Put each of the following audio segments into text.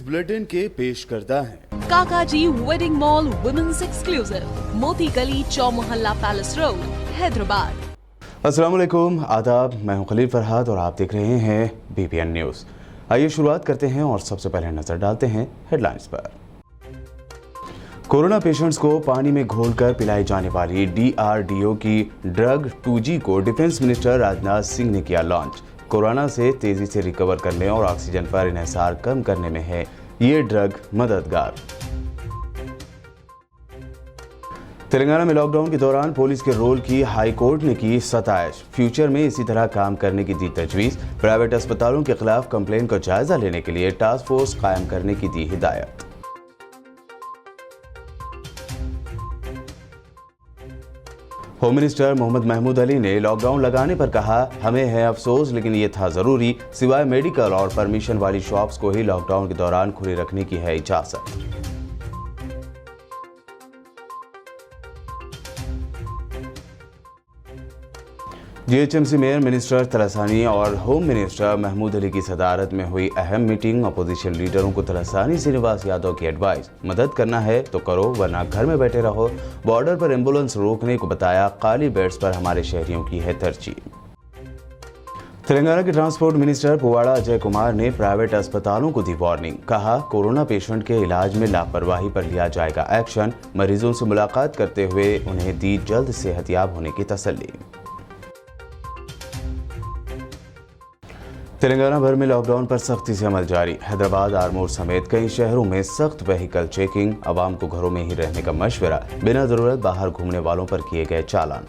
Bulletin के पेश करता है काकाजी वेडिंग मॉल वुमेन्स एक्सक्लूसिव, मोती गली, चौमोहल्ला पैलेस रोड, हैदराबाद। अस्सलाम वालेकुम, आदाब। मैं हूं खलील फरहाद और आप देख रहे हैं BPN न्यूज़। आइए शुरुआत करते हैं और सबसे पहले नजर डालते हैं हेडलाइंस पर। कोरोना पेशेंट्स को पानी में घोलकर पिलाई जाने वाली DRDO की ड्रग 2G को डिफेंस मिनिस्टर राजनाथ सिंह ने किया लॉन्च। कोरोना से तेजी से रिकवर करने और ऑक्सीजन पर इन्हिसार कम करने में है ये ड्रग मददगार। तेलंगाना में लॉकडाउन के दौरान पुलिस के रोल की हाई कोर्ट ने की सताइश। फ्यूचर में इसी तरह काम करने की दी तजवीज़। प्राइवेट अस्पतालों के खिलाफ कंप्लेन का जायजा लेने के लिए टास्क फोर्स कायम करने की दी हिदायत। होम मिनिस्टर मोहम्मद महमूद अली ने लॉकडाउन लगाने पर कहा, हमें है अफसोस लेकिन ये था ज़रूरी। सिवाय मेडिकल और परमिशन वाली शॉप्स को ही लॉकडाउन के दौरान खुली रखने की है इजाज़त। GHMC मेयर मिनिस्टर तलसानी और होम मिनिस्टर महमूद अली की सदारत में हुई अहम मीटिंग। अपोजिशन लीडरों को तलसानी श्रीनिवास यादव की एडवाइस, मदद करना है तो करो वरना घर में बैठे रहो। बॉर्डर पर एम्बुलेंस रोकने को बताया, खाली बेड्स पर हमारे शहरियों की है तरजीह। तेलंगाना के ट्रांसपोर्ट मिनिस्टर पुवाड़ा अजय कुमार ने प्राइवेट अस्पतालों को दी वार्निंग। कहा, कोरोना पेशेंट के इलाज में लापरवाही पर लिया जाएगा एक्शन। मरीजों से मुलाकात करते हुए उन्हें दी जल्द सेहतयाब होने की तसल्ली। तेलंगाना भर में लॉकडाउन पर सख्ती से अमल जारी। हैदराबाद, आरमूर समेत कई शहरों में सख्त व्हीकल चेकिंग। आवाम को घरों में ही रहने का मशवरा। बिना जरूरत बाहर घूमने वालों पर किए गए चालान।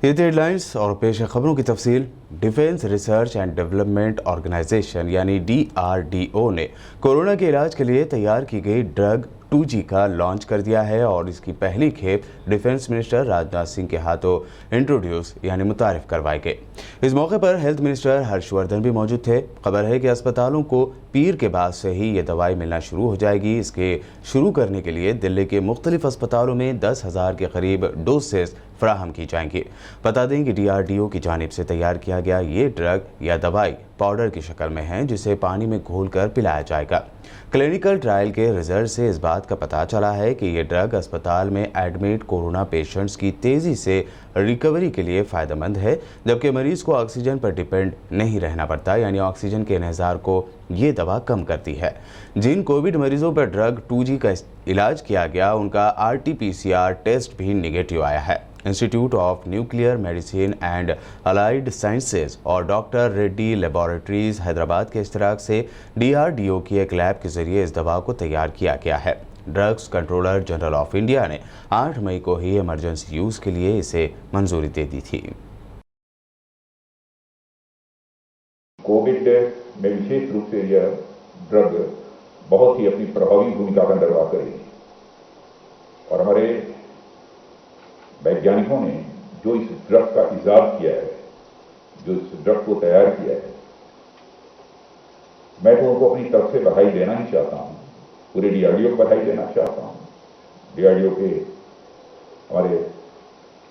ये थे हेडलाइंस और पेश है खबरों की तफसील। Defence research and development organisation यानी DRDO ने कोरोना के इलाज के लिए तैयार की गई ड्रग 2G का लॉन्च कर दिया है और इसकी पहली खेप डिफेंस मिनिस्टर राजनाथ सिंह के हाथों इंट्रोड्यूस यानी मुतारिफ करवाई गई। इस मौके पर हेल्थ मिनिस्टर हर्षवर्धन भी मौजूद थे। खबर है कि अस्पतालों को पीर के बाद से ही ये दवाई मिलना शुरू हो जाएगी। इसके शुरू करने के लिए दिल्ली के मुख्तलिफ अस्पतालों में 10,000 के करीब डोसेस फराहम की जाएंगी। बता दें कि DRDO की जानिब से तैयार किया गया ये ड्रग या दवाई पाउडर की शक्ल में है, जिसे पानी में घोलकर पिलाया जाएगा। क्लिनिकल ट्रायल के रिजल्ट से इस बात का पता चला है कि ये ड्रग अस्पताल में एडमिट कोरोना पेशेंट्स की तेज़ी से रिकवरी के लिए फ़ायदेमंद है, जबकि मरीज़ को ऑक्सीजन पर डिपेंड नहीं रहना पड़ता, यानी ऑक्सीजन के इन्हिसार को ये दवा कम करती है। जिन कोविड मरीजों पर ड्रग 2G का इलाज किया गया, उनका RT-PCR टेस्ट भी निगेटिव आया है। Institute of nuclear medicine and allied sciences और डॉक्टर रेड्डी लेबोरेटरीज हैदराबाद के इश्तराक से DRDO की एक लैब के जरिए इस दवा को तैयार किया गया है। Drugs controller general of India ने 8 मई को ही इमरजेंसी यूज़ के लिए इसे मंजूरी दे दी थी। कोविड में विशेष रूप से यह ड्रग बहुत ही अपनी प्रभावी भूमिका का निर्वाह करेगी और हमारे वैज्ञानिकों ने जो इस ड्रग का इजाद किया है, जो इस ड्रग को तैयार किया है, मैं तो उनको अपनी तरफ से बधाई देना ही चाहता हूं। पूरे DRDO को बधाई देना चाहता हूं। DRDO के हमारे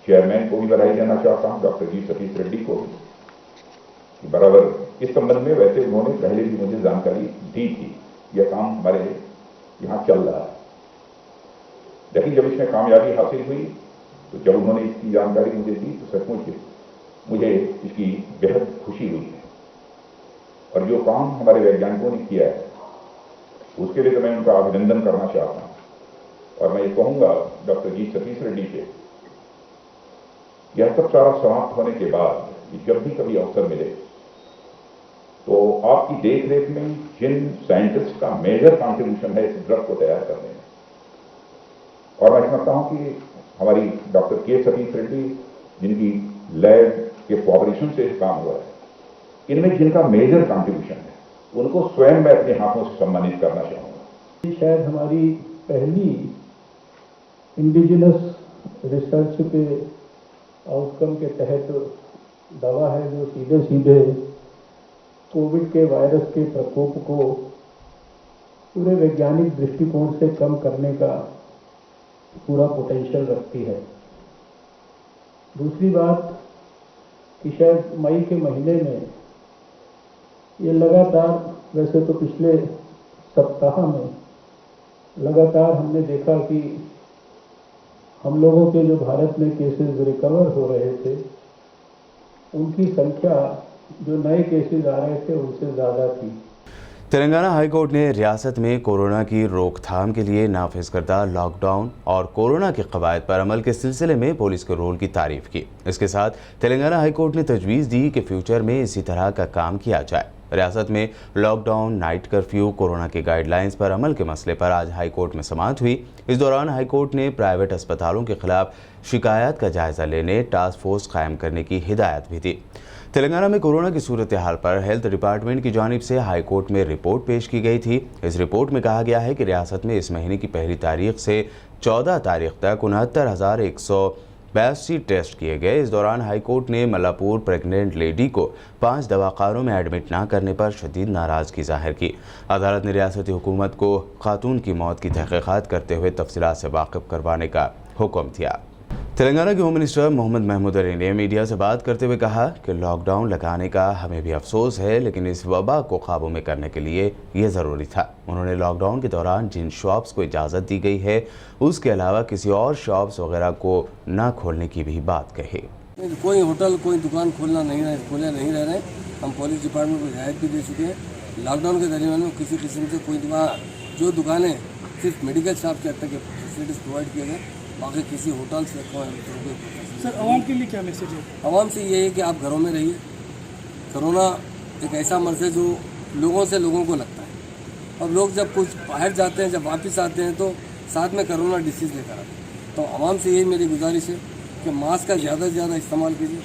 चेयरमैन को भी बधाई देना चाहता हूं, डॉक्टर जी सतीश रेड्डी को भी, कि बराबर इस संबंध में वैसे उन्होंने पहले भी मुझे जानकारी दी थी। यह काम हमारे यहाँ चल रहा है, लेकिन जब इसमें कामयाबी हासिल हुई तो जब उन्होंने इसकी जानकारी मुझे दी तो सचमुच मुझे इसकी बेहद खुशी हुई है। और जो काम हमारे वैज्ञानिकों ने किया है उसके लिए तो मैं उनका अभिनंदन करना चाहता हूं। और मैं ये कहूंगा डॉक्टर जी सतीश रेड्डी से, यह सब सारा समाप्त होने के बाद जब भी कभी अवसर मिले तो आपकी देखरेख में जिन साइंटिस्ट का मेजर कॉन्ट्रीब्यूशन है इस ड्रग को तैयार करने में, और मैं समझता हूं कि हमारी डॉक्टर के सतीश रेड्डी जिनकी लैब के कोऑपरेशन से काम हुआ है, इनमें जिनका मेजर कंट्रीब्यूशन है, उनको स्वयं मैं अपने हाथों से सम्मानित करना चाहूंगा। शायद हमारी पहली इंडिजिनस रिसर्च के आउटकम के तहत दवा है जो सीधे सीधे कोविड के वायरस के प्रकोप को पूरे वैज्ञानिक दृष्टिकोण से कम करने का पूरा पोटेंशियल रखती है। दूसरी बात, कि शायद मई के महीने में ये लगातार, वैसे तो पिछले सप्ताह में लगातार हमने देखा कि हम लोगों के जो भारत में केसेस रिकवर हो रहे थे उनकी संख्या जो नए केसेस आ रहे थे उनसे ज़्यादा थी। तेलंगाना हाई कोर्ट ने रियासत में कोरोना की रोकथाम के लिए नाफिज करदा लॉकडाउन और कोरोना के कवायद पर अमल के सिलसिले में पुलिस के रोल की तारीफ की। इसके साथ तेलंगाना हाई कोर्ट ने तजवीज़ दी कि फ्यूचर में इसी तरह का काम किया जाए। रियासत में लॉकडाउन, नाइट कर्फ्यू, कोरोना की गाइडलाइंस पर अमल के मसले पर आज हाई कोर्ट में समाअत हुई। इस दौरान हाई कोर्ट ने प्राइवेट अस्पतालों के खिलाफ शिकायत का जायजा लेने टास्क फोर्स कायम करने की हिदायत भी दी। तेलंगाना में कोरोना की सूरत हाल पर हेल्थ डिपार्टमेंट की जानिब से हाई कोर्ट में रिपोर्ट पेश की गई थी। इस रिपोर्ट में कहा गया है कि रियासत में इस महीने की पहली तारीख से 14 तारीख तक 69,182 टेस्ट किए गए। इस दौरान हाई कोर्ट ने मल्लापुर प्रेग्नेंट लेडी को 5 दवाखानों में एडमिट न करने पर शदीद नाराज़गी जाहिर की। अदालत ने रियासती हुकूमत को खातून की मौत की तहकीकात करते हुए तफसीलात से वाकिफ करवाने का हुक्म दिया। तेलंगाना के होम मिनिस्टर मोहम्मद महमूद अली ने मीडिया से बात करते हुए कहा कि लॉकडाउन लगाने का हमें भी अफसोस है, लेकिन इस वबा को काबू में करने के लिए ये ज़रूरी था। उन्होंने लॉकडाउन के दौरान जिन शॉप्स को इजाज़त दी गई है उसके अलावा किसी और शॉप्स वगैरह को न खोलने की भी बात कही। कोई होटल, कोई दुकान खोले नहीं रह रहे। हम पुलिस डिपार्टमेंट को हिदायत भी दे चुके हैं। लॉकडाउन के दरमियान में किसी किस्म से कोई जो दुकानें सिर्फ मेडिकल शॉप के हद तक फैसिलिटीज़ प्रोवाइड किए गए, बाकी किसी होटल से सर आवाम के लिए क्या मैसेज है? आवाम से ये है कि आप घरों में रहिए। कोरोना एक ऐसा मर्ज है जो लोगों को लगता है, और लोग जब कुछ बाहर जाते हैं, जब वापस आते हैं तो साथ में कोरोना डिसीज़ लेकर आते हैं। तो आवाम से यही मेरी गुजारिश है कि मास्क का ज़्यादा से ज़्यादा इस्तेमाल कीजिए,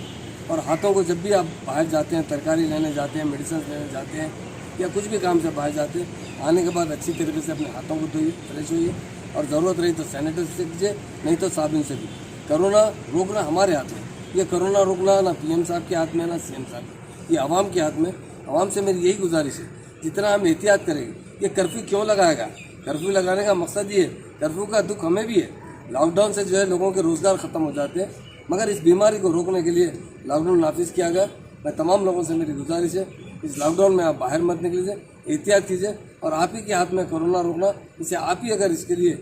और हाथों को जब भी आप बाहर जाते हैं, तरकारी लेने जाते हैं, मेडिसिन लेने जाते हैं या कुछ भी काम से बाहर जाते हैं, आने के बाद अच्छी तरीके से अपने हाथों को धोइए, फ्रेश होइए, और ज़रूरत रही तो सैनिटाइजर से कीजिए, नहीं तो साबुन से भी। कोरोना रोकना हमारे हाथ में, ये कोरोना रोकना ना पीएम साहब के हाथ में ना सीएम साहब के, ये आवाम के हाथ में। आवाम से मेरी यही गुजारिश है, जितना हम एहतियात करेंगे। ये कर्फ्यू क्यों लगाएगा? कर्फ्यू लगाने का मकसद ये है, कर्फ्यू का दुख हमें भी है। लॉकडाउन से जो है लोगों के रोज़गार ख़त्म हो जाते हैं, मगर इस बीमारी को रोकने के लिए लॉकडाउन नाफिज किया गया। मैं तमाम लोगों से मेरी गुजारिश है, इस लॉकडाउन में आप बाहर मत निकलीजिए, एहतियात कीजिए, और आप ही के हाथ में कोरोना रोकना। इसे आप ही अगर इसके लिए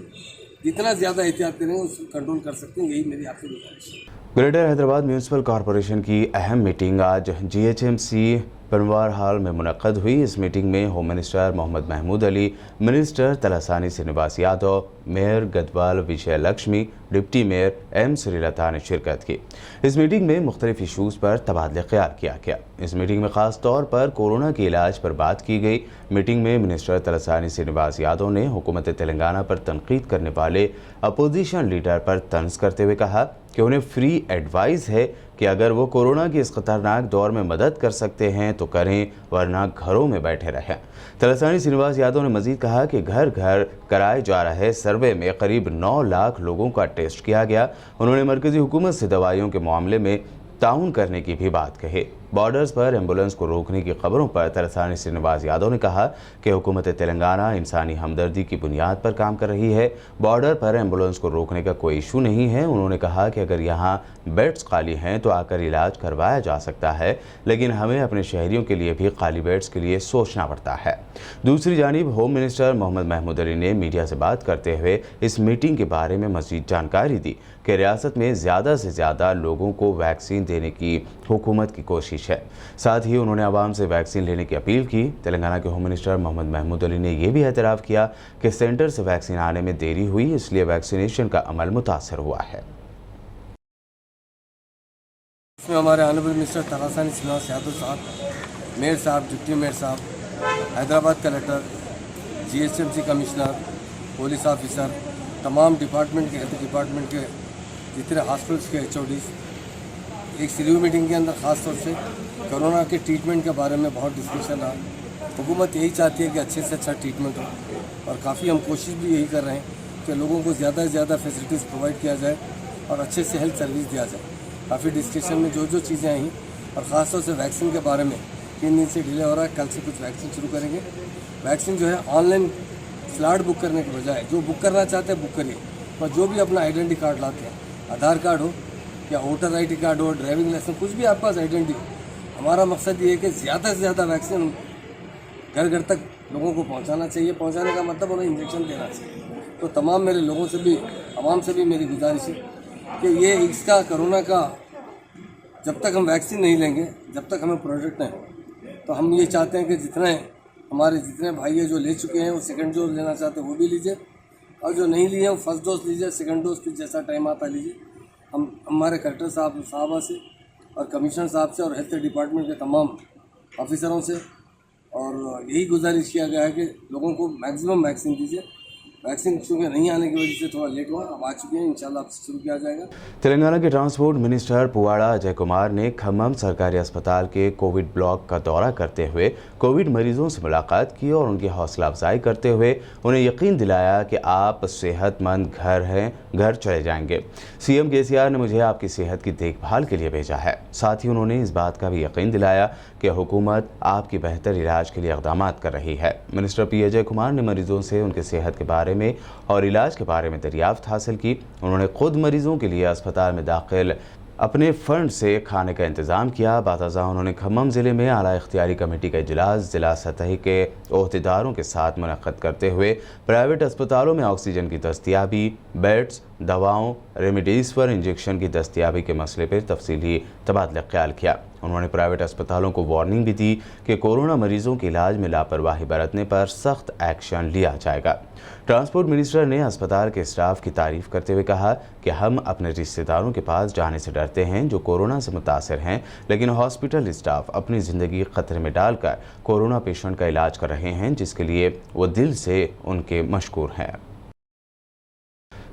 जितना ज़्यादा एहतियात करेंगे उसको कंट्रोल कर सकते हैं, यही मेरी आपसे गुजारिश है। ग्रेटर हैदराबाद म्यूनसिपल कॉरपोरेशन की अहम मीटिंग आज GHMC पनवार हॉल में मुनक्कद हुई। इस मीटिंग में home minister Mohammed Mahmood Ali, minister Talasani Srinivas Yadav, mayor Gadwal Vijaya Lakshmi, deputy mayor M Srilatha ने शिरकत की। इस मीटिंग में मुख्तलिफ इशूज़ पर तबादला ख्याल किया गया। इस मीटिंग में ख़ास तौर पर कोरोना के इलाज पर बात की गई। मीटिंग में मिनिस्टर तलासानी श्रीनिवास यादव ने हुकूमत तेलंगाना पर तनकीद करने वाले अपोजिशन लीडर पर तंज करते हुए कहा कि उन्हें फ्री एडवाइस है कि अगर वो कोरोना के इस खतरनाक दौर में मदद कर सकते हैं तो करें, वरना घरों में बैठे रहें। तलासानी श्रीनिवास यादव ने मजीद कहा कि घर घर कराए जा रहे सर्वे में करीब 9 लाख लोगों का टेस्ट किया गया। उन्होंने मरकजी हुकूमत से दवाइयों के मामले में ताउन करने की भी बात कही। बॉर्डर्स पर एम्बुलेंस को रोकने की खबरों पर तलासानी श्रीनिवास यादव ने कहा कि हुकूमत तेलंगाना इंसानी हमदर्दी की बुनियाद पर काम कर रही है। बॉर्डर पर एम्बुलेंस को रोकने का कोई इशू नहीं है। उन्होंने कहा कि अगर यहाँ बेड्स खाली हैं तो आकर इलाज करवाया जा सकता है, लेकिन हमें अपने शहरियों के लिए भी खाली बेड्स के लिए सोचना पड़ता है। दूसरी जानिब होम मिनिस्टर मोहम्मद महमूद अली ने मीडिया से बात करते हुए इस मीटिंग के बारे में मज़ीद जानकारी दी कि रियासत में ज़्यादा से ज़्यादा लोगों को वैक्सीन देने की हुकूमत की कोशिश है। साथ ही उन्होंने आवाम से वैक्सीन लेने की अपील की। तेलंगाना के होम मिनिस्टर मोहम्मद महमूद अली ने यह भी एतराफ़ किया कि सेंटर से वैक्सीन आने में देरी हुई, इसलिए वैक्सीनेशन का अमल मुतासर हुआ है। इसमें हमारे ऑनरेबल मिनिस्टर तलासानी श्रीनिवास यादव साहब, मेयर साहब, डिप्टी मेयर साहब, Hyderabad collector, GHMC commissioner, police officer, तमाम डिपार्टमेंट के हेल्थ डिपार्टमेंट के जितने हॉस्पिटल्स के HODs एक रिव्यू मीटिंग के अंदर ख़ास तौर से कोरोना के ट्रीटमेंट के बारे में बहुत डिस्कशन रहा। हुकूमत यही चाहती है कि अच्छे से अच्छा ट्रीटमेंट हो, और काफ़ी हम कोशिश भी यही कर रहे हैं कि लोगों को ज़्यादा से ज़्यादा फैसिलिटीज़ प्रोवाइड किया जाए और अच्छे से हेल्थ सर्विस दिया जाए। काफ़ी डिस्कशन में जो चीज़ें आई, और ख़ास तौर से वैक्सीन के बारे में 3 दिन से डिले हो रहा है। कल से कुछ वैक्सीन शुरू करेंगे। वैक्सीन जो है ऑनलाइन स्लॉट बुक करने के बजाय जो बुक करना चाहते हैं बुक करिए, और जो भी अपना आइडेंटिटी कार्ड लाते हैं, आधार कार्ड हो या वोटर ID कार्ड हो, ड्राइविंग लाइसेंस, कुछ भी आपके पास आइडेंटिटी हो। हमारा मकसद ये है कि ज़्यादा से ज़्यादा वैक्सीन घर घर तक लोगों को पहुंचाना चाहिए। पहुंचाने का मतलब उन्हें इंजेक्शन देना चाहिए। तो तमाम मेरे लोगों से भी, आवाम से भी मेरी गुजारिश है कि ये इसका कोरोना का जब तक हम वैक्सीन नहीं लेंगे, जब तक हमें प्रोटेक्ट नहीं, तो हम ये चाहते हैं कि जितने भाई है जो ले चुके हैं वो सेकंड डोज लेना चाहते हैं वो भी लीजिए, और जो नहीं लिए हैं वो फर्स्ट डोज लीजिए, सेकंड डोज फिर जैसा टाइम आता लीजिए। हम हमारे कलेक्टर साहबा से और कमिश्नर साहब से और हेल्थ डिपार्टमेंट के तमाम ऑफिसरों से और यही गुजारिश किया गया है कि लोगों को मैक्सिमम वैक्सीन दीजिए। वैक्सीन चूँकि नहीं आने की वजह से थोड़ा लेट हुआ, अब आ चुके हैं, इंशाल्लाह शुरू किया जाएगा। तेलंगाना के ट्रांसपोर्ट मिनिस्टर पुवाड़ा अजय कुमार ने खम्मम सरकारी अस्पताल के कोविड ब्लॉक का दौरा करते हुए कोविड मरीजों से मुलाकात की और उनकी हौसला अफजाई करते हुए उन्हें यकीन दिलाया कि आप सेहतमंद घर चले जाएंगे। सीएम केसीआर ने मुझे आपकी सेहत की देखभाल के लिए भेजा है। साथ ही उन्होंने इस बात का भी यकीन दिलाया कि हुकूमत आपकी बेहतर इलाज के लिए इक़दाम कर रही है। मिनिस्टर पी अजय कुमार ने मरीजों से उनकी सेहत के बारे में और इलाज के बारे में दरियाफ्त हासिल की। उन्होंने खुद मरीजों के लिए अस्पताल में दाखिल अपने फंड से खाने का इंतज़ाम किया। बाताज़ा उन्होंने खम्मम ज़िले में आला इख्तियारी कमेटी का इजलास ज़िला सतही के ओहदेदारों के साथ मुनक़्क़द करते हुए प्राइवेट अस्पतालों में ऑक्सीजन की दस्तियाबी, बेड्स, दवाओं, रेमडेसिविर इंजेक्शन की दस्तियाबी के मसले पर तफसीली तबादला ख्याल किया। उन्होंने प्राइवेट अस्पतालों को वार्निंग भी दी कि कोरोना मरीजों के इलाज में लापरवाही बरतने पर सख्त एक्शन लिया जाएगा। ट्रांसपोर्ट मिनिस्टर ने अस्पताल के स्टाफ की तारीफ करते हुए कहा कि हम अपने रिश्तेदारों के पास जाने से डरते हैं जो कोरोना से मुतासर हैं, लेकिन हॉस्पिटल स्टाफ अपनी ज़िंदगी खतरे में डालकर कोरोना पेशेंट का इलाज कर रहे हैं, जिसके लिए वो दिल से उनके मशकूर हैं।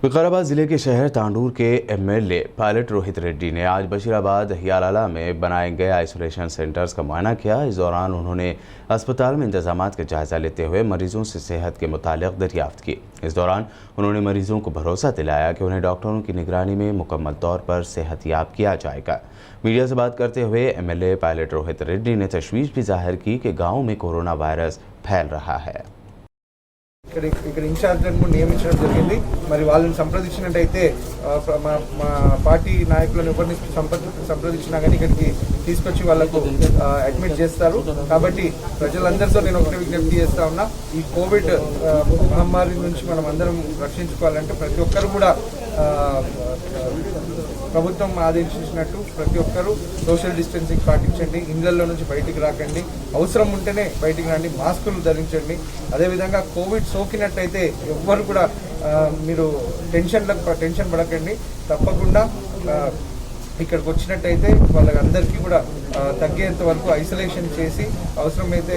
विकाराबाद जिले के शहर तांडूर के एमएलए पायलट रोहित रेड्डी ने आज बशीराबाद हियालाला में बनाए गए आइसोलेशन सेंटर्स का मुआयना किया। इस दौरान उन्होंने अस्पताल में इंतजामात का जायजा लेते हुए मरीजों से सेहत के मुतालिक दरियाफ्त की। इस दौरान उन्होंने मरीजों को भरोसा दिलाया कि उन्हें डॉक्टरों की निगरानी में मुकम्मल तौर पर सेहतयाब किया जाएगा। मीडिया से बात करते हुए एमएलए पायलट रोहित रेड्डी ने तशवीश भी जाहिर की कि गाँव में कोरोना वायरस फैल रहा है। ఇక్కడ ఇన్ఛార్జ్లను నియమించడం జరిగింది। మరి వాళ్ళని సంప్రదించినట్టయితే మా పార్టీ నాయకులను ఎవరిని సంప్రదించినా కానీ ఇక్కడికి తీసుకొచ్చి వాళ్ళకు అడ్మిట్ చేస్తారు। కాబట్టి ప్రజలందరితో నేను ఒకటే విజ్ఞప్తి చేస్తా ఉన్నా, ఈ కోవిడ్ మహమ్మారి నుంచి మనం అందరం రక్షించుకోవాలంటే ప్రతి ఒక్కరు కూడా ప్రభుత్వం ఆదేశించినట్టు ప్రతి ఒక్కరూ సోషల్ డిస్టెన్సింగ్ పాటించండి, ఇళ్లలో నుంచి బయటికి రాకండి, అవసరం ఉంటేనే బయటికి రండి, మాస్కులు ధరించండి। అదేవిధంగా కోవిడ్ సోకినట్టయితే ఎవ్వరు కూడా మీరు టెన్షన్ పడకండి, తప్పకుండా ఇక్కడికి వచ్చినట్టయితే వాళ్ళందరికీ కూడా తగ్గేంత వరకు ఐసోలేషన్ చేసి అవసరమైతే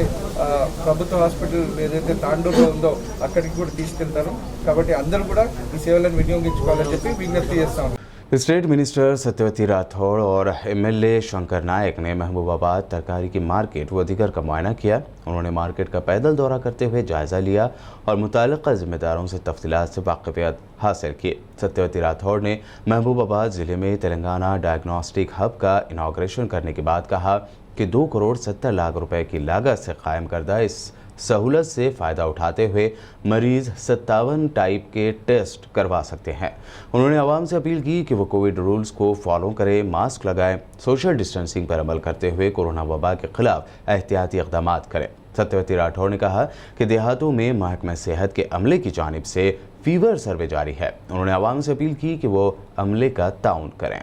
ప్రభుత్వ హాస్పిటల్ ఏదైతే తాండూరులో ఉందో అక్కడికి కూడా తీసుకెళ్తారు। కాబట్టి అందరూ కూడా ఈ సేవలను వినియోగించుకోవాలని చెప్పి విజ్ఞప్తి చేస్తాము। स्टेट मिनिस्टर सत्यवती राठौड़ और एमएलए शंकर नायक ने महबूबाबाद तरकारी की मार्केट व दीगर का मुआयना किया। उन्होंने मार्केट का पैदल दौरा करते हुए जायजा लिया और मुताल्लिक़ा ज़िम्मेदारों से तफसीलात से वाक़िफ़ियत हासिल की। सत्यवती राठौड़ ने महबूबाबाद ज़िले में तेलंगाना डायग्नोस्टिक हब का इनाग्रेशन करने के बाद कहा कि 2 करोड़ 70 लाख रुपए की लागत से कायम करदा इस सहूलत से फ़ायदा उठाते हुए मरीज़ 57 टाइप के टेस्ट करवा सकते हैं। उन्होंने आवाम से अपील की कि वो कोविड रूल्स को फॉलो करें, मास्क लगाएं, सोशल डिस्टेंसिंग पर अमल करते हुए कोरोना वबा के खिलाफ एहतियाती इक़दाम करें। सत्यवती राठौड़ ने कहा कि देहातों में महकमा सेहत के अमले की जानिब से फीवर सर्वे जारी है। उन्होंने आवाम से अपील की कि वो अमले का ताउन करें।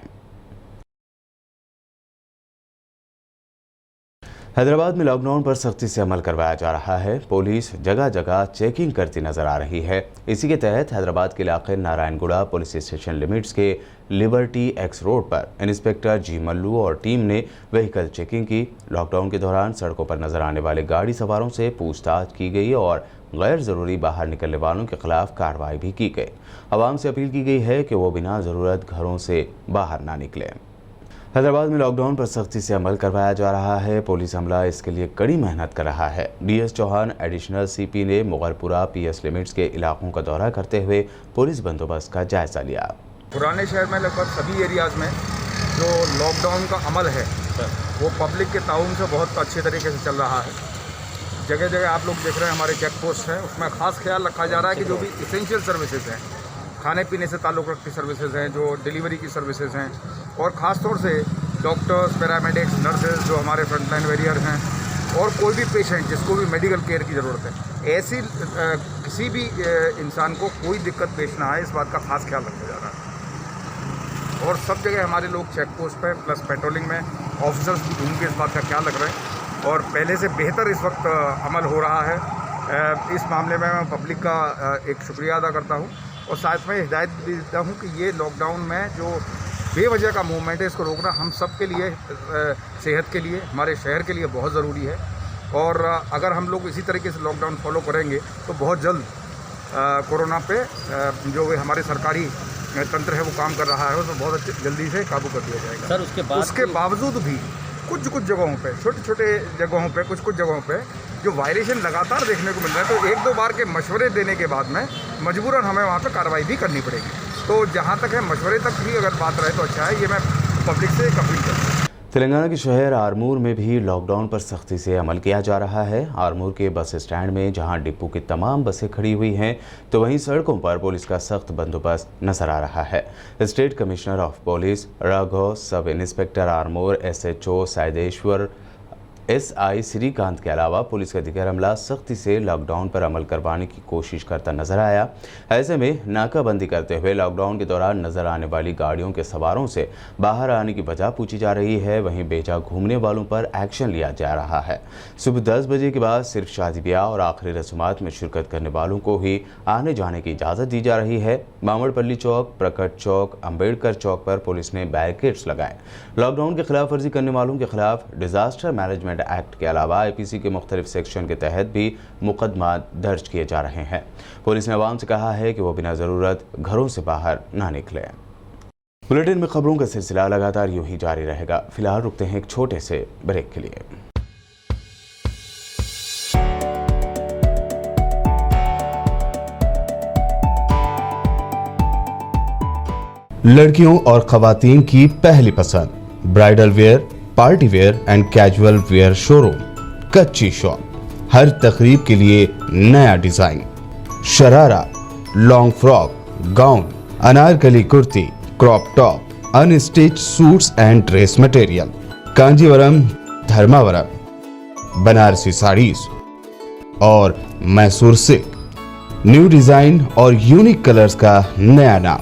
हैदराबाद में लॉकडाउन पर सख्ती से अमल करवाया जा रहा है। पुलिस जगह जगह चेकिंग करती नजर आ रही है। इसी के तहत हैदराबाद के इलाके नारायणगुड़ा पुलिस स्टेशन लिमिट्स के लिबर्टी एक्स रोड पर इंस्पेक्टर जी मल्लू और टीम ने व्हीकल चेकिंग की। लॉकडाउन के दौरान सड़कों पर नजर आने वाले गाड़ी सवारों से पूछताछ की गई और गैर ज़रूरी बाहर निकलने वालों के खिलाफ कार्रवाई भी की गई। आवाम से अपील की गई है कि वो बिना ज़रूरत घरों से बाहर ना निकलें। हैदराबाद में लॉकडाउन पर सख्ती से अमल करवाया जा रहा है। पुलिस अमला इसके लिए कड़ी मेहनत कर रहा है। डीएस चौहान एडिशनल सीपी ने मुगलपुरा पीएस लिमिट्स के इलाकों का दौरा करते हुए पुलिस बंदोबस्त का जायजा लिया। पुराने शहर में लगभग सभी एरियाज़ में जो लॉकडाउन का अमल है वो पब्लिक के ताउन से बहुत अच्छे तरीके से चल रहा है। जगह जगह आप लोग देख रहे हैं हमारे चेक पोस्ट है, उसमें ख़ास ख्याल रखा जा रहा है कि जो भी इसेंशियल सर्विसेज हैं खाने पीने से ताल्लुक़ रखती सर्विसेज हैं, जो डिलीवरी की सर्विसेज हैं, और ख़ास तौर से डॉक्टर्स, पैरामेडिक्स, नर्सेज जो हमारे फ्रंटलाइन वॉरियर हैं, और कोई भी पेशेंट जिसको भी मेडिकल केयर की ज़रूरत है, ऐसी किसी भी इंसान को कोई दिक्कत पेश ना आए, इस बात का खास ख्याल रखा जा रहा है। और सब जगह हमारे लोग चेक पोस्ट पर प्लस पेट्रोलिंग में ऑफिसर्स भी ढूंढ के इस बात का ख्याल रख रहे हैं, और पहले से बेहतर इस वक्त अमल हो रहा है। इस मामले में मैं पब्लिक का एक शुक्रिया अदा करता हूँ, और साथ में हिदायत भी देता हूँ कि ये लॉकडाउन में जो बेवजह का मूवमेंट है, इसको रोकना हम सब के लिए, सेहत के लिए, हमारे शहर के लिए बहुत ज़रूरी है। और अगर हम लोग इसी तरीके से लॉकडाउन फॉलो करेंगे तो बहुत जल्द कोरोना पे जो हमारे सरकारी तंत्र है वो काम कर रहा है, उसमें बहुत अच्छे जल्दी से काबू कर दिया जाएगा। सर उसके बावजूद भी कुछ जगहों पे, छोटे जगहों पे, कुछ जगहों पे जो वायलेशन लगातार देखने को मिल रहा है, तो एक दो बार के मशवरे देने के बाद में मजबूरन हमें वहाँ पे कार्रवाई भी करनी पड़ेगी। तो जहाँ तक है मशवरे तक भी अगर बात रहे तो अच्छा है, ये मैं पब्लिक से एक अपील करता हूँ। तेलंगाना के शहर आरमूर में भी लॉकडाउन पर सख्ती से अमल किया जा रहा है। आरमूर के बस स्टैंड में जहां डिपो की तमाम बसें खड़ी हुई हैं, तो वहीं सड़कों पर पुलिस का सख्त बंदोबस्त नजर आ रहा है। State commissioner of police Raghav, sub inspector Armoor, SHO Saideshwar, SI Srikanth के अलावा पुलिस का दिगर अमला सख्ती से लॉकडाउन पर अमल करवाने की कोशिश करता नजर आया। ऐसे में नाकाबंदी करते हुए लॉकडाउन के दौरान नजर आने वाली गाड़ियों के सवारों से बाहर आने की वजह पूछी जा रही है। वहीं बेजा घूमने वालों पर एक्शन लिया जा रहा है। सुबह 10 बजे के बाद सिर्फ शादी ब्याह और आखिरी रस्मात में शिरकत करने वालों को ही आने जाने की इजाज़त दी जा रही है। मामड़पल्ली चौक, प्रकट चौक, अम्बेडकर चौक पर पुलिस ने बैरिकेड्स लगाए। लॉकडाउन की खिलाफ वर्जी करने वालों के खिलाफ डिजास्टर मैनेजमेंट एक्ट के अलावा IPC के मुख्तलिफ सेक्शन के तहत भी मुकदमा दर्ज किए जा रहे हैं। पुलिस ने आवाम से कहा है कि वो बिना ज़रूरत घरों से बाहर ना निकले। बुलेटिन में खबरों का सिलसिला लगातार यूं ही जारी रहेगा। फिलहाल रुकते हैं एक छोटे से ब्रेक के लिए। लड़कियों और खवातीन की पहली पसंद, bridal wear, party wear and casual wear showroom, Kachchi shop. हर तकरीब के लिए नया design, sharara, long frock, gown, Anarkali kurti, crop top, unstitch suits and dress material, Kanjeevaram, Dharmavaram, Banarasi saris और मैसूर सिल्क। न्यू डिजाइन और यूनिक कलर्स का नया नाम,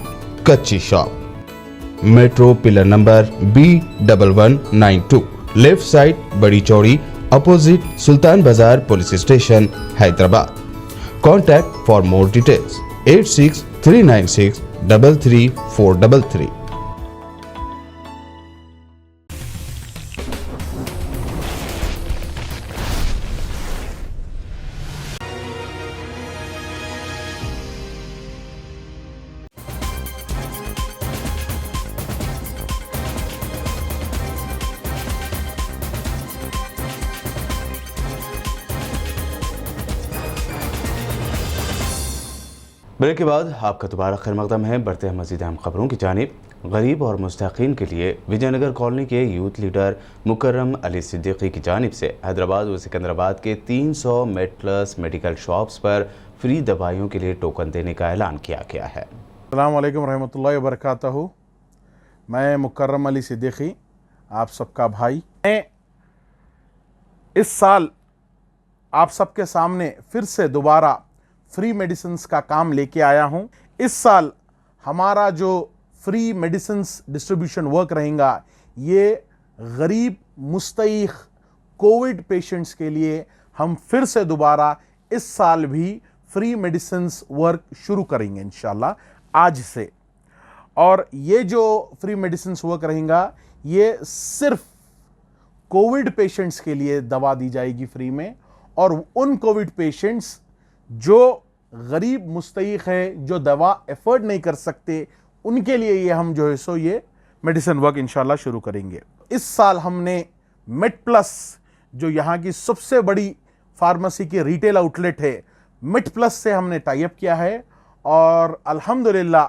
Kachchi shop. Metro pillar number B1192, left side, Badi Chowdi, opposite Sultan Bazaar police station, Hyderabad. Contact for more details 8639633433। Break के बाद आपका दोबारा खैर मकदम है। बढ़ते हैं मज़ीद अहम खबरों की जानिब। गरीब और मुस्तकीन के लिए विजयनगर कॉलोनी के यूथ लीडर मुकर्रम अली सिद्दीकी की जानिब से हैदराबाद व सिकंदराबाद के 300 मेडप्लस मेडिकल शॉप्स पर फ्री दवाइयों के लिए टोकन देने का ऐलान किया गया है। अस्सलाम वालेकुम रहमतुल्लाहि व बरकातहू। मैं मुकर्रम अली सिद्दीकी, आप सबका भाई। मैं इस साल आप सबके सामने फिर से दोबारा फ्री मेडिसिन्स का काम लेके आया हूं। इस साल हमारा जो फ्री मेडिसिन्स डिस्ट्रीब्यूशन वर्क रहेगा, ये गरीब मुस्तईख कोविड पेशेंट्स के लिए हम फिर से दोबारा इस साल भी फ्री मेडिसिन्स वर्क शुरू करेंगे इंशाल्लाह आज से। और ये जो फ्री मेडिसिन्स वर्क रहेगा, ये सिर्फ कोविड पेशेंट्स के लिए दवा दी जाएगी फ्री में, और उन कोविड पेशेंट्स जो गरीब मुस्तईक है, जो दवा एफर्ड नहीं कर सकते, उनके लिए ये हम जो है सो ये मेडिसिन वर्क इंशाल्लाह शुरू करेंगे। इस साल हमने मेडप्लस, जो यहाँ की सबसे बड़ी फार्मेसी की रिटेल आउटलेट है, मेडप्लस से हमने टाई अप किया है। और अल्हम्दुलिल्लाह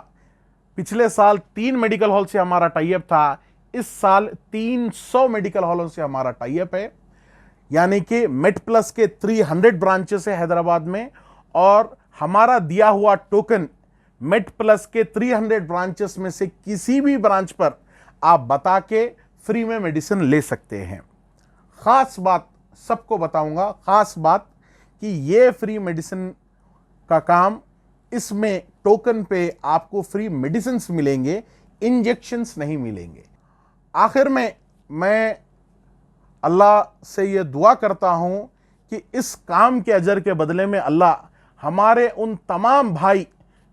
पिछले साल 3 मेडिकल हॉल से हमारा टाई अप था, इस साल 300 मेडिकल हॉलों से हमारा टाई अप है। यानी कि मेडप्लस के 300 ब्रांचेस है हैदराबाद में, और हमारा दिया हुआ टोकन मेट प्लस के 300 ब्रांचेस में से किसी भी ब्रांच पर आप बता के फ्री में मेडिसिन ले सकते हैं। ख़ास बात सबको बताऊंगा, ख़ास बात कि ये फ्री मेडिसिन का काम, इसमें टोकन पे आपको फ्री मेडिसिन मिलेंगे, इंजेक्शंस नहीं मिलेंगे। आखिर में मैं अल्लाह से ये दुआ करता हूँ कि इस काम के अजर के बदले में अल्लाह हमारे उन तमाम भाई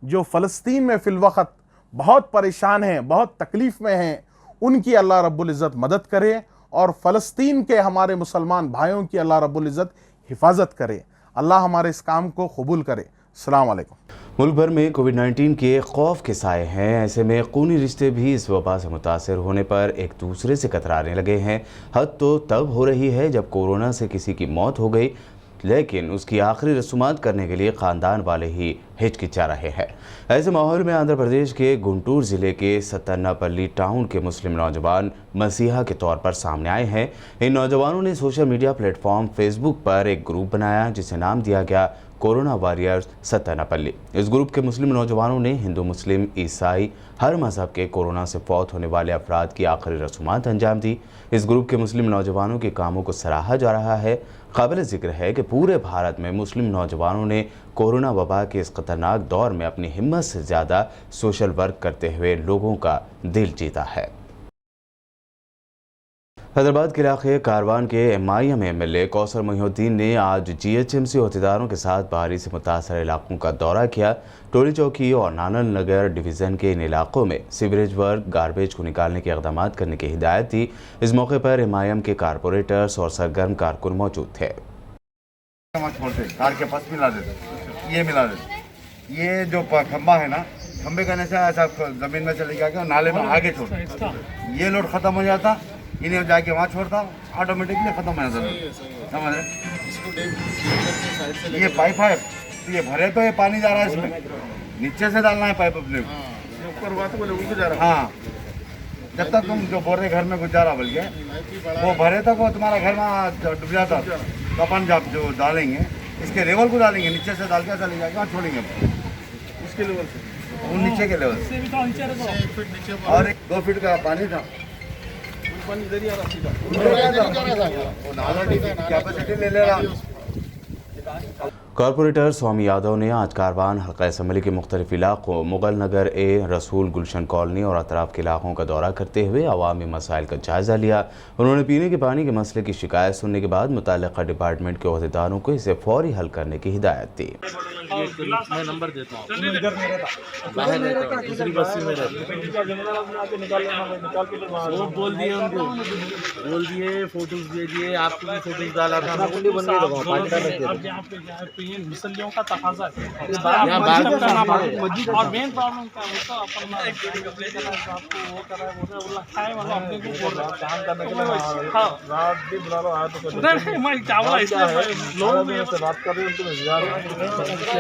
जो फ़लस्तीन में फ़िल वक़्त बहुत परेशान हैं, बहुत तकलीफ़ में हैं, उनकी अल्लाह रब्बुल इज़्ज़त मदद करे और फ़लस्तीन के हमारे मुसलमान भाइयों की अल्लाह रब्बुल इज़्ज़त हिफाजत करे। अल्लाह हमारे इस काम को कबूल करे। अस्सलाम वालेकुम। मुल्क भर में कोविड-19 के खौफ के साए हैं। ऐसे में खूनी रिश्ते भी इस वबा से मुतासर होने पर एक दूसरे से कतराने लगे हैं। हद तो तब हो रही है जब कोरोना से किसी की मौत हो गई, लेकिन उसकी आखिरी रसूमात करने के लिए ख़ानदान वाले ही हिचकिचा रहे हैं। ऐसे माहौल में आंध्र प्रदेश के गुंटूर ज़िले के सत्तनापल्ली टाउन के मुस्लिम नौजवान मसीहा के तौर पर सामने आए हैं। इन नौजवानों ने सोशल मीडिया प्लेटफॉर्म फेसबुक पर एक ग्रुप बनाया जिसे नाम दिया गया कोरोना वॉरियर्स सत्तनापल्ली। इस ग्रुप के मुस्लिम नौजवानों ने हिंदू, मुस्लिम, ईसाई हर मज़हब के कोरोना से फौत होने वाले अफराद की आखिरी रसूमात अंजाम दी। इस ग्रुप के मुस्लिम नौजवानों के कामों को सराहा जा रहा है। काबिल ज़िक्र है कि पूरे भारत में मुस्लिम नौजवानों ने कोरोना वबा के इस खतरनाक दौर में अपनी हिम्मत से ज़्यादा सोशल वर्क करते हुए लोगों का दिल जीता है। हैदराबाद के इलाके कारवान के MIM MLA कौसर मोहिउद्दीन ने आज GHMC अहदेदारों के साथ बारिश से मुतासर इलाकों का दौरा किया। टोली चौकी और नानल नगर डिवीज़न के इन इलाकों में सीवरेज वर्क, गार्बेज को निकालने के इक़दाम करने की हिदायत दी। इस मौके पर MIM के कारपोरेटर्स और सरगर्म कारकुन मौजूद थे। कार के पास मिला देते, ये मिला देते, ये जो खंबा है ना, खंबे का ऐसा ऐसा जमीन में चले गया, नाले में आगे छोड़, ये लोड खत्म हो जाता, इन्हें जाके वहाँ छोड़ता, ऑटोमेटिकली खत्म हो जाता। समझ रहे? ये पाइप है, ये भरे तो ये पानी जा रहा है इसमें, नीचे से डालना है पाइप अपने ऊपर, हुआ तो बोले ऊपर जा रहा। हाँ, जब तक तुम जो बोल रहे घर में गुजारा बोल के वो भरे तक वो तुम्हारा घर में डूब जाता, तो अपन जब जो डालेंगे इसके लेवल को डालेंगे, नीचे से डाल के चले जाएगा, वहाँ छोड़ेंगे इसके लेवल से, वो नीचे के लेवल से। और 2 फीट का पानी था, कैपेसिटी ले ले रहा। कॉरपोरेटर स्वामी यादव ने आज कारवान हल्का असम्बली के मुख्तलिफ इलाकों मुगल नगर ए, रसूल गुलशन कॉलोनी और अतराफ के इलाकों का दौरा करते हुए अवामी मसाइल का जायज़ा लिया। उन्होंने पीने के पानी के मसले की शिकायत सुनने के बाद मुताल्लिक़ा डिपार्टमेंट के अहदेदारों को इसे फौरी हल करने की हिदायत दी। मैं नंबर देता हूँ, दूसरी बस्ती में वो बोल दिए उनको, बोल दिए, फोटोज भेजिए, आपको भी फोटोज डाला था। अब यहाँ पे मिसलियों का तकाजा है और मेन प्रॉब्लम क्या होता है, आपको वो करा वो खाए वाला अपने को बोल रहा काम करने के लिए रात भी बुला लो आया तो नहीं मैं क्या बोला इसलिए लोगों में से बात कर रहे हैं,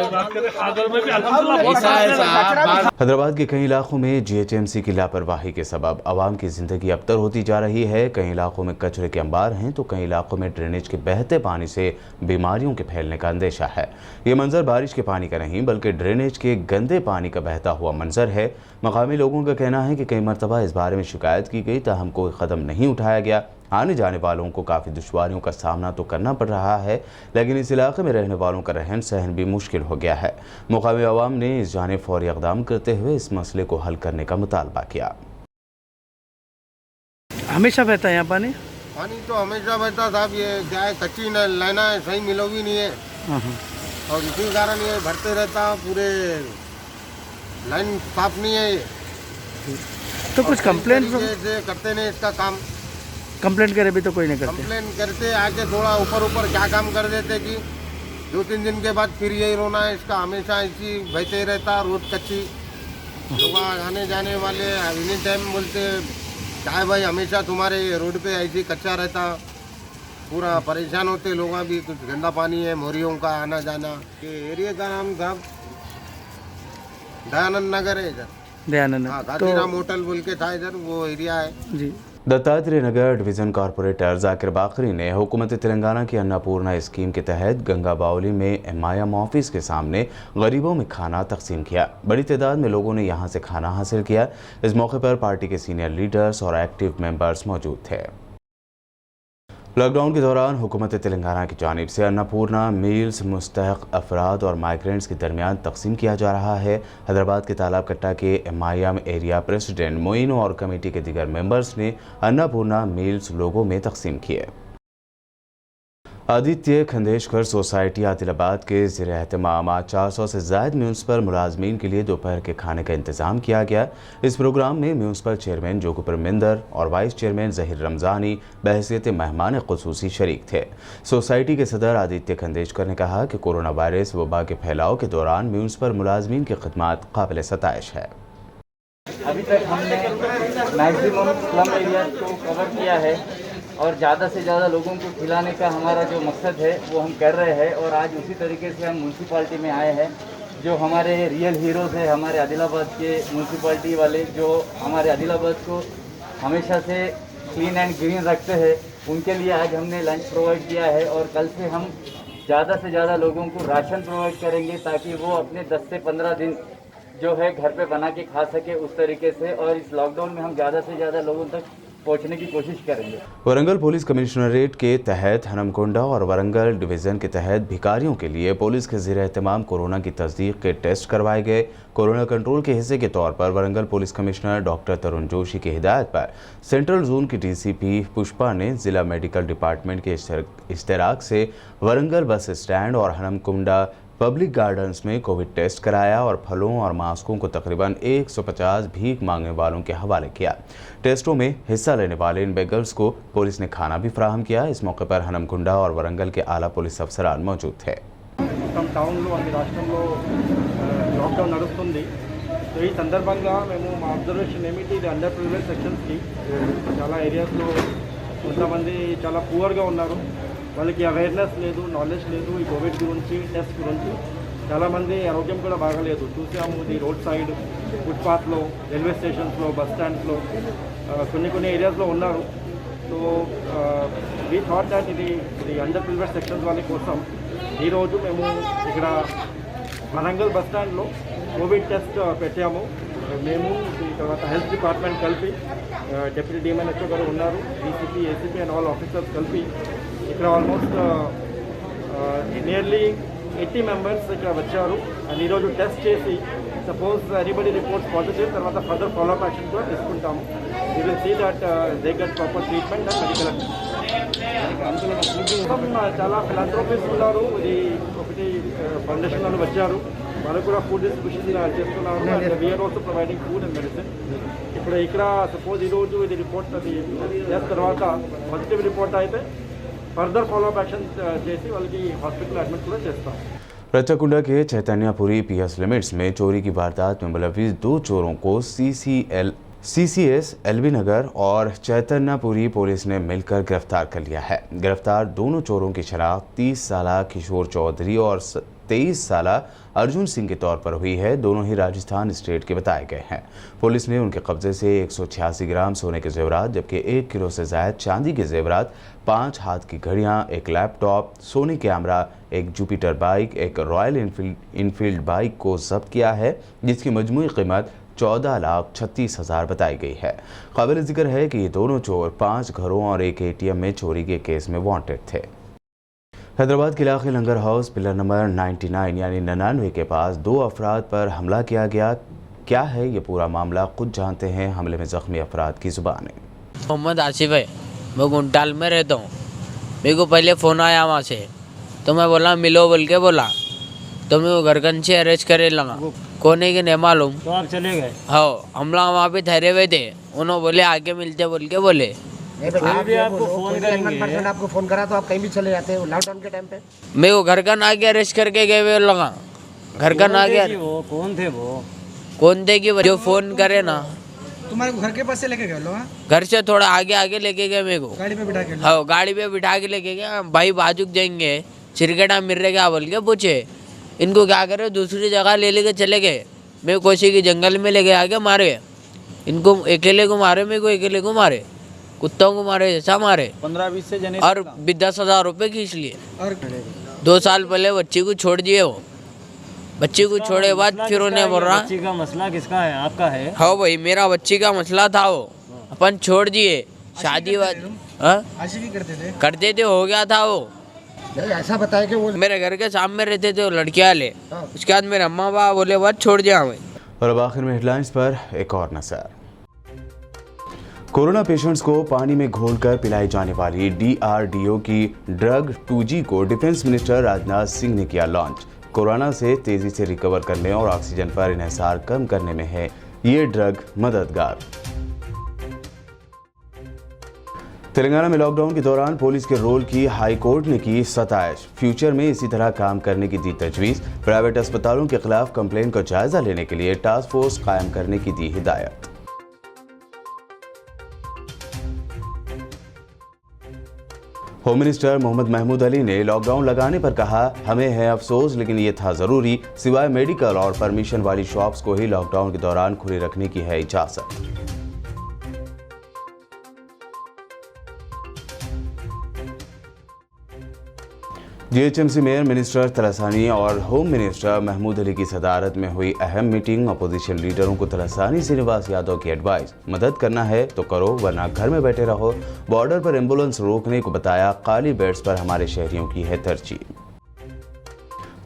बात करें आदर में भी अल्हम्दुलिल्लाह। हैदराबाद के कई इलाकों में GHMC की लापरवाही के सबब आवाम की ज़िंदगी अबतर होती जा रही है। कई इलाकों में कचरे के अंबार हैं तो कई इलाकों में ड्रेनेज के बहते पानी से बीमारियों के फैलने का अंदेशा है। ये मंजर बारिश के पानी का नहीं बल्कि ड्रेनेज के गंदे पानी का बहता हुआ मंजर है। मकामी लोगों का कहना है कि कई मरतबा इस बारे में शिकायत की गई, ताहम कोई कदम नहीं उठाया गया। आने जाने वालों को काफ़ी दुश्वारियों का सामना तो करना पड़ रहा है, लेकिन इस इलाके में रहने वालों का रहन सहन भी मुश्किल हो गया है। मुकामी अवाम ने इस जानिब फौरी इक़दाम करते हुए इस मसले को हल करने का मुतालबा किया। हमेशा बहता है यहाँ पानी? पानी तो हमेशा बहता साहब, ये क्या है, कच्ची लाइना है, सही मिलोगी नहीं है, और इसी कारण ये भरते रहता, पूरे लाइन साफ नहीं है। तो कुछ कंप्लेंट करते नहीं इसका काम, कंप्लेंट करे भी तो कोई नहीं करते। कंप्लेंट करते आके थोड़ा ऊपर क्या काम कर देते कि 2-3 दिन के बाद फिर यही रोना है इसका, हमेशा इसी बहते रहता, रोड कच्ची, लोग आने जाने वाले एनी टाइम बोलते क्या है भाई, हमेशा तुम्हारे रोड पे ऐसी कच्चा रहता, पूरा परेशान होते लोग भी। कुछ गंदा पानी है, मोरियों का आना जाना। के एरिया का नाम साहब दयानंद नगर है इधर, दयानंद। हाँ, गाजीराम होटल बोल के था इधर, वो एरिया है जी। दत्तात्रेय नगर डिवीज़न कॉरपोरेटर जाकिर बाकरी ने हुकूमत तेलंगाना की अन्नपूर्णा स्कीम के तहत गंगा बावली में एमआईएम ऑफिस के सामने गरीबों में खाना तकसीम किया। बड़ी तादाद में लोगों ने यहां से खाना हासिल किया। इस मौके पर पार्टी के सीनियर लीडर्स और एक्टिव मेंबर्स मौजूद थे। लॉकडाउन के दौरान हुकूमत तेलंगाना की जानिब से अन्नपूर्णा मील्स मुस्तहक अफराद और माइग्रेंट्स के दरमियान तकसीम किया जा रहा है। हैदराबाद के तालाब कट्टा के एमआईएम एरिया प्रेसिडेंट मोइन और कमेटी के दीगर मेंबर्स ने अन्नपूर्णा मील्स लोगों में तकसीम किए। आदित्य खंडेशकर सोसाइटी आदिलाबाद के ज़ेर एहतमाम 400 से ज़ायद म्यूनसिपल मुलाजमीन के लिए दोपहर के खाने का इंतज़ाम किया गया। इस प्रोग्राम में म्यूनसिपल चेयरमैन जोगुपर मिंदर और वाइस चेयरमैन ज़हीर रमज़ानी बहैसियत मेहमान ख़ुसूसी शरीक थे। सोसाइटी के सदर आदित्य खंडेशकर ने कहा कि कोरोना वायरस वबा के फैलाव के दौरान म्यूनसिपल मुलाजमीन की खिदमत काबिल सताइश है। अभी तक हमने मैक्सिमम स्लम एरिया को कवर किया है और ज़्यादा से ज़्यादा लोगों को खिलाने का हमारा जो मकसद है वो हम कर रहे हैं। और आज उसी तरीके से हम म्यूनसिपाल्टी में आए हैं। जो हमारे रियल हीरोज़ है हमारे आदिलाबाद के म्यूनसिपाल्टी वाले, जो हमारे आदिलाबाद को हमेशा से क्लीन एंड ग्रीन रखते हैं, उनके लिए आज हमने लंच प्रोवाइड किया है। और कल से हम ज़्यादा से ज़्यादा लोगों को राशन प्रोवाइड करेंगे ताकि वो अपने 10 से 15 दिन जो है घर पे बना के खा सके उस तरीके से। और इस लॉकडाउन में हम ज़्यादा से ज़्यादा लोगों तक पहुंचने की कोशिश करेंगे। वरंगल पुलिस कमिश्नरेट के तहत हनमकुंडा और वरंगल डिवीज़न के तहत भिखारियों के लिए पुलिस के ज़ेर एहतमाम कोरोना की तस्दीक के टेस्ट करवाए गए। कोरोना कंट्रोल के हिस्से के तौर पर वरंगल पुलिस कमिश्नर डॉक्टर तरुण जोशी की हिदायत पर सेंट्रल जोन की डीसीपी पुष्पा ने ज़िला मेडिकल डिपार्टमेंट के इश्तराक से वरंगल बस स्टैंड और हनमकुंडा पब्लिक गार्डन्स में कोविड टेस्ट कराया और फलों और मास्कों को तकरीबन 150 भीख मांगने वालों के हवाले किया। टेस्टों में हिस्सा लेने वाले इन बेगर्स को पुलिस ने खाना भी फराहम किया। इस मौके पर हनमकुंडा और वरंगल के आला पुलिस अफसरान मौजूद थे। టౌన్లో అన్ని రాష్ట్రంలో లాక్డౌన్ నడుస్తుంది. సో ఈ సందర్భంగా మేము మా అబ్జర్వేషన్ ఏమిటి, ఇది అండర్ ప్రివిలేజ్ సెక్షన్స్కి చాలా ఏరియాస్లో కొంతమంది చాలా పూర్గా ఉన్నారు. వాళ్ళకి అవేర్నెస్ లేదు, నాలెడ్జ్ లేదు ఈ కోవిడ్ గురించి, టెస్ట్ గురించి. చాలామంది ఆరోగ్యం కూడా బాగాలేదు. చూసాము ఇది రోడ్ సైడ్, ఫుట్పాత్లో, రైల్వే స్టేషన్స్లో, బస్ స్టాండ్స్లో కొన్ని ఏరియాస్లో ఉన్నారు. సో వీ థాట్ దట్ ఇది అండర్ ప్రివిలేజ్ సెక్షన్స్ వాళ్ళ కోసం ఈరోజు మేము ఇక్కడ వరంగల్ బస్ స్టాండ్లో కోవిడ్ టెస్ట్ పెట్టాము. మేము తర్వాత హెల్త్ డిపార్ట్మెంట్ కలిపి డిప్యూటీ డిఎంఎన్హెచ్ఓ గారు ఉన్నారు, DCP, ACP and all officers కలిపి ఇక్కడ ఆల్మోస్ట్ నియర్లీ 80 మెంబర్స్ ఇక్కడ వచ్చారు. అండ్ ఈరోజు టెస్ట్ చేసి సపోజ్ ఎనీబడి రిపోర్ట్స్ పాజిటివ్ తర్వాత ఫర్దర్ ఫాలోఅప్ యాక్షన్ కూడా తీసుకుంటాము. You will see that they get proper treatment and medical attention. చాలా ఫిలాంథ్రోపిస్ట్ ఉన్నారు. ఇది ఒకటి ఫౌండేషన్ వాళ్ళు వచ్చారు, వాళ్ళు కూడా ఫుడ్ డిస్ట్రిబ్యూషన్ చేస్తున్నారు. And we are also providing food and medicine. ఇప్పుడు ఇక్కడ సపోజ్ ఈరోజు ఇది రిపోర్ట్ అది చేసిన తర్వాత పాజిటివ్ రిపోర్ట్ అయితే ఫర్దర్ ఫాలోఅప్ యాక్షన్ చేసి వాళ్ళకి హాస్పిటల్ అడ్మిట్ కూడా చేస్తాం. रचाकुंडा के चैतन्यपुरी पीएस लिमिट्स में चोरी की वारदात में मुलविस 2 चोरों को सीसीएस एलबी नगर और चैतन्यपुरी पुलिस ने मिलकर गिरफ्तार कर लिया है। गिरफ्तार दोनों चोरों की शनाख्त 30 साल किशोर चौधरी और 23 साल अर्जुन सिंह के तौर पर हुई है। दोनों ही राजस्थान स्टेट के बताए गए हैं। पुलिस ने उनके कब्जे से 186 ग्राम सोने के जेवरात जबकि 1 किलो से ज़ायद चांदी के जेवरात, 5 हाथ की घड़ियां, एक लैपटॉप, सोनी कैमरा, एक जुपिटर बाइक, एक रॉयल इनफील्ड बाइक को जब्त किया है जिसकी मजमूई कीमत 14,36,000 बताई गई है। काबिल जिक्र है कि ये दोनों चोर 5 घरों और एक एटीएम में चोरी के केस में वांटेड थे। हैदराबाद के इलाके लंगर हाउस पिलर नंबर 99 यानी 99 के पास 2 अफराद पर हमला किया गया। क्या है ये पूरा मामला, खुद जानते हैं हमले में जख्मी अफराद की जुबान। मोहम्मद आसिफ है, मैं गुंटाल में रहता हूँ। मेरे को पहले फ़ोन आया वहाँ से, तो मैं बोला मिलो बोल के बोला, तो मैं वो घरकन से अरेस्ट करे लगा। कोने के नहीं मालूम, तो आप चले गए? हाँ, हम लोग वहाँ पे ठहरे हुए थे। उन्होंने बोले आगे मिलते बोल के बोले। आपको फोन करेंगे, आपको फोन करा तो आप कहीं भी चले जाते हैं लॉकडाउन के टाइम पे? मेरे को घर का ना के अरेस्ट करके गए हुए लगा। घर का ना के कौन थे वो? कौन थे कि जो फोन करे ना, तुम्हारे घर के पास से लेके गए लोग? घर से थोड़ा आगे आगे लेके गए मेरे को, गाड़ी पे बिठा के? हाँ, गाड़ी पे बिठा के लेके गए। भाई बाजूक जाएंगे, चिरकेटा मिल रहे क्या बोल के पूछे। इनको क्या करे, दूसरी जगह ले लेके चले गए। मैं कोसी के जंगल में लेके आके मारे। इनको अकेले को मारे, मेरे को अकेले को मारे। कुत्तों को मारे जैसा मारे 15-20 से जने और 10,000 रुपये खींच लिए। 2 साल पहले बच्ची को छोड़ दिए, वो बच्ची को छोड़े बाद फिर उन्हें बोल रहा बच्ची का मसला किसका है? आपका है? हाँ भाई, मेरा बच्ची का मसला था, वो अपन छोड़ दिए। शादी आशिकी करते थे, हो गया था वो। ऐसा बताया कि वो मेरे घर के सामने रहते थे वो लड़कियां ले, उसके बाद मेरे अम्मा बाबा बोले बात छोड़ दिया हमें। और अब आखिर में हेडलाइंस पर एक और नजर। कोरोना पेशेंट्स को पानी में घोलकर पिलाई जाने वाली DRDO की ड्रग 2G को डिफेंस मिनिस्टर राजनाथ सिंह ने किया लॉन्च। कोरोना से तेजी से रिकवर करने और ऑक्सीजन पर इन्हिसार कम करने में है ये ड्रग मददगार। तेलंगाना में लॉकडाउन के दौरान पुलिस के रोल की हाई कोर्ट ने की सताइश। फ्यूचर में इसी तरह काम करने की दी तजवीज़। प्राइवेट अस्पतालों के खिलाफ कंप्लेंट का जायजा लेने के लिए टास्क फोर्स कायम करने की दी हिदायत। होम मिनिस्टर मोहम्मद महमूद अली ने लॉकडाउन लगाने पर कहा, हमें है अफसोस लेकिन ये था ज़रूरी। सिवाय मेडिकल और परमिशन वाली शॉप्स को ही लॉकडाउन के दौरान खुली रखने की है इजाज़त। GHMC मेयर मिनिस्टर तलसानी और होम मिनिस्टर महमूद अली की सदारत में हुई अहम मीटिंग। अपोजिशन लीडरों को तलसानी श्रीनिवास यादव की एडवाइस, मदद करना है तो करो वरना घर में बैठे रहो। बॉर्डर पर एम्बुलेंस रोकने को बताया, खाली बेड्स पर हमारे शहरियों की है तरजीह।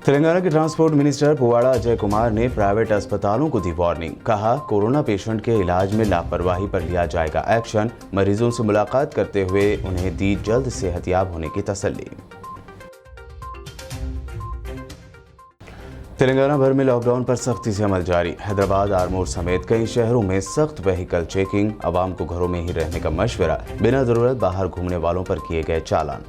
तेलंगाना के ट्रांसपोर्ट मिनिस्टर पुवाड़ा अजय कुमार ने प्राइवेट अस्पतालों को दी वार्निंग। कहा, कोरोना पेशेंट के इलाज में लापरवाही पर लिया जाएगा एक्शन। मरीजों से मुलाकात करते हुए उन्हें दी जल्द सेहतयाब होने की तसल्ली। तेलंगाना भर में लॉकडाउन पर सख्ती से अमल जारी। हैदराबाद, आरमूर समेत कई शहरों में सख्त व्हीकल चेकिंग। आवाम को घरों में ही रहने का मशवरा। बिना जरूरत बाहर घूमने वालों पर किए गए चालान।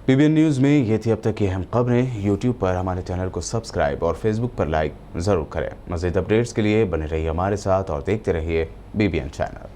PBN न्यूज़ में ये थी अब तक की अहम खबरें। YouTube पर हमारे चैनल को सब्सक्राइब और Facebook पर लाइक ज़रूर करें। मज़ीद अपडेट्स के लिए बने रहिए हमारे साथ और देखते रहिए BBN चैनल।